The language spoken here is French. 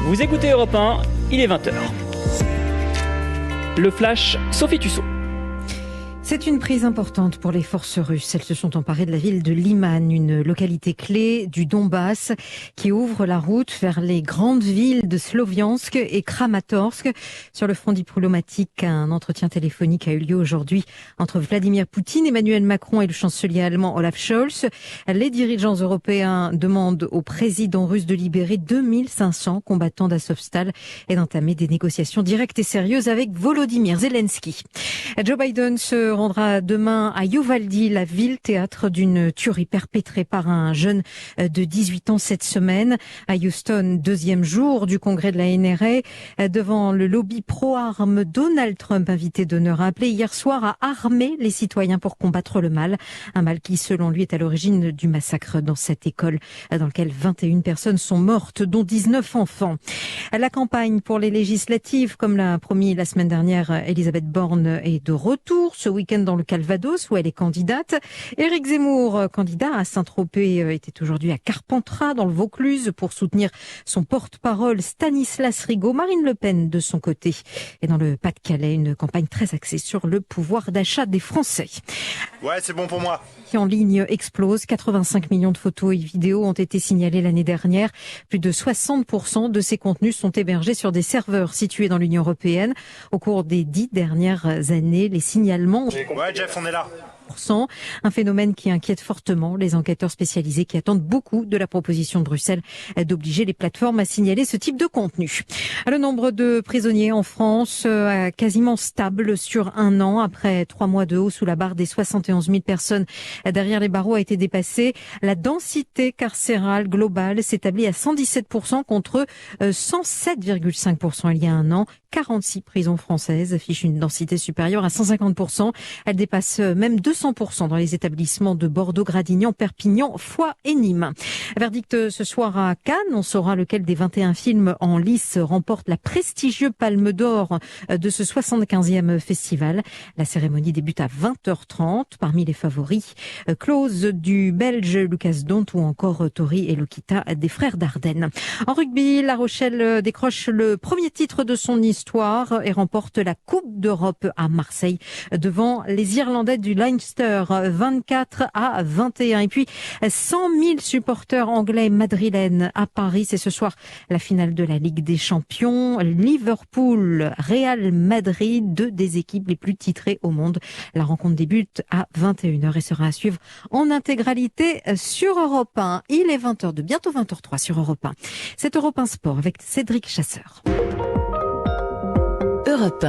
Vous écoutez Europe 1, il est 20h. Le Flash, Sophie Tussaud. C'est une prise importante pour les forces russes. Elles se sont emparées de la ville de Liman, une localité clé du Donbass qui ouvre la route vers les grandes villes de Sloviansk et Kramatorsk. Sur le front diplomatique, un entretien téléphonique a eu lieu aujourd'hui entre Vladimir Poutine, Emmanuel Macron et le chancelier allemand Olaf Scholz. Les dirigeants européens demandent au président russe de libérer 2500 combattants d'Azovstal et d'entamer des négociations directes et sérieuses avec Volodymyr Zelensky. Joe Biden se rendra demain à Uvalde, la ville théâtre d'une tuerie perpétrée par un jeune de 18 ans cette semaine. À Houston, deuxième jour du congrès de la NRA, devant le lobby pro-armes, Donald Trump, invité d'honneur, a appelé hier soir à armer les citoyens pour combattre le mal. Un mal qui, selon lui, est à l'origine du massacre dans cette école dans lequel 21 personnes sont mortes, dont 19 enfants. La campagne pour les législatives, comme l'a promis la semaine dernière Elisabeth Borne, est de retour ce week-end dans le Calvados où elle est candidate. Éric Zemmour, candidat à Saint-Tropez, était aujourd'hui à Carpentras dans le Vaucluse pour soutenir son porte-parole Stanislas Rigaud. Marine Le Pen de son côté est dans le Pas-de-Calais, une campagne très axée sur le pouvoir d'achat des Français. Ouais, c'est bon pour moi. Qui en ligne explose. 85 millions de photos et vidéos ont été signalées l'année dernière. Plus de 60% de ces contenus sont hébergés sur des serveurs situés dans l'Union européenne. Au cours des 10 dernières années, les signalements... Ouais, Jeff, on est là. Un phénomène qui inquiète fortement les enquêteurs spécialisés qui attendent beaucoup de la proposition de Bruxelles d'obliger les plateformes à signaler ce type de contenu. Le nombre de prisonniers en France quasiment stable sur un an. Après 3 mois de hausse sous la barre des 71 000 personnes derrière les barreaux a été dépassée. La densité carcérale globale s'établit à 117% contre 107,5% il y a un an. 46 prisons françaises affichent une densité supérieure à 150%. Elle dépasse même 200% dans les établissements de Bordeaux, Gradignan, Perpignan, Foix et Nîmes. Verdict ce soir à Cannes. On saura lequel des 21 films en lice remporte la prestigieuse Palme d'Or de ce 75e festival. La cérémonie débute à 20h30. Parmi les favoris, Close du Belge Lucas Dont ou encore Tori et Lokita des frères Dardenne. En rugby, La Rochelle décroche le premier titre de son histoire et remporte la Coupe d'Europe à Marseille devant les Irlandais du Leinster 24-21. Et puis 100 000 supporters anglais madrilènes à Paris. C'est ce soir la finale de la Ligue des Champions. Liverpool, Real Madrid, deux des équipes les plus titrées au monde. La rencontre débute à 21h et sera à suivre en intégralité sur Europe 1. Il est 20h02, bientôt 20h03 sur Europe 1. C'est Europe 1 Sport avec Cédric Chasseur. Europe 1.